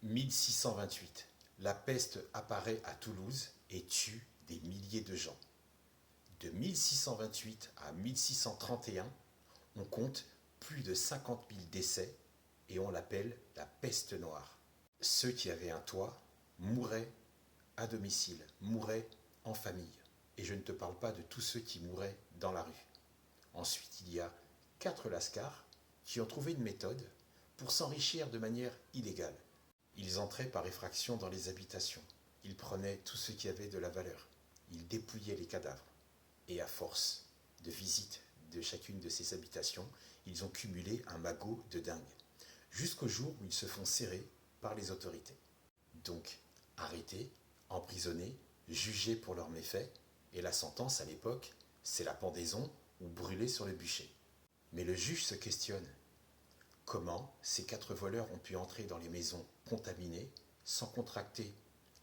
1628, la peste apparaît à Toulouse et tue des milliers de gens. De 1628 à 1631, on compte plus de 50 000 décès et on l'appelle la peste noire. Ceux qui avaient un toit mouraient à domicile, mouraient en famille. Et je ne te parle pas de tous ceux qui mouraient dans la rue. Ensuite, il y a 4 lascars qui ont trouvé une méthode pour s'enrichir de manière illégale. Ils entraient par effraction dans les habitations. Ils prenaient tout ce qui avait de la valeur. Ils dépouillaient les cadavres. Et à force de visites de chacune de ces habitations, ils ont cumulé un magot de dingue. Jusqu'au jour où ils se font serrer par les autorités. Donc, arrêtés, emprisonnés, jugés pour leurs méfaits, et la sentence à l'époque, c'est la pendaison ou brûler sur le bûcher. Mais le juge se questionne. Comment ces 4 voleurs ont pu entrer dans les maisons contaminées sans contracter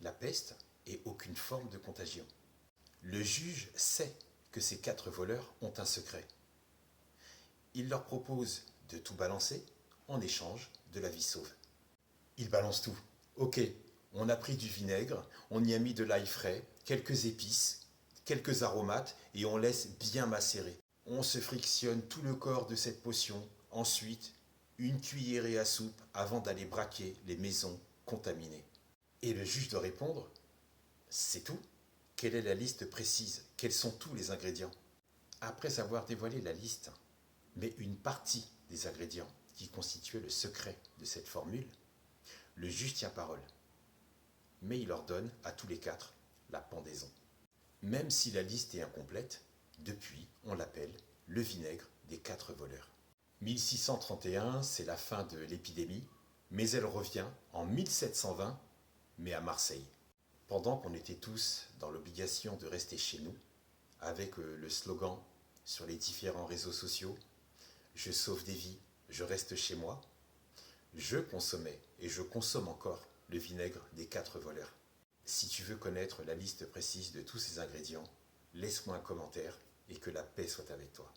la peste et aucune forme de contagion? Le juge sait que ces 4 voleurs ont un secret. Il leur propose de tout balancer en échange de la vie sauve. Ils balancent tout. Ok, on a pris du vinaigre, on y a mis de l'ail frais, quelques épices, quelques aromates et on laisse bien macérer. On se frictionne tout le corps de cette potion, ensuite une cuillerée à soupe avant d'aller braquer les maisons contaminées. Et le juge doit répondre, c'est tout? Quelle est la liste précise? Quels sont tous les ingrédients? Après avoir dévoilé la liste, mais une partie des ingrédients qui constituaient le secret de cette formule, le juge tient parole. Mais il ordonne à tous les 4 la pendaison. Même si la liste est incomplète, depuis, on l'appelle le vinaigre des 4 voleurs. 1631, c'est la fin de l'épidémie, mais elle revient en 1720, mais à Marseille. Pendant qu'on était tous dans l'obligation de rester chez nous, avec le slogan sur les différents réseaux sociaux « Je sauve des vies, je reste chez moi », je consommais et je consomme encore le vinaigre des 4 voleurs. Si tu veux connaître la liste précise de tous ces ingrédients, laisse-moi un commentaire et que la paix soit avec toi.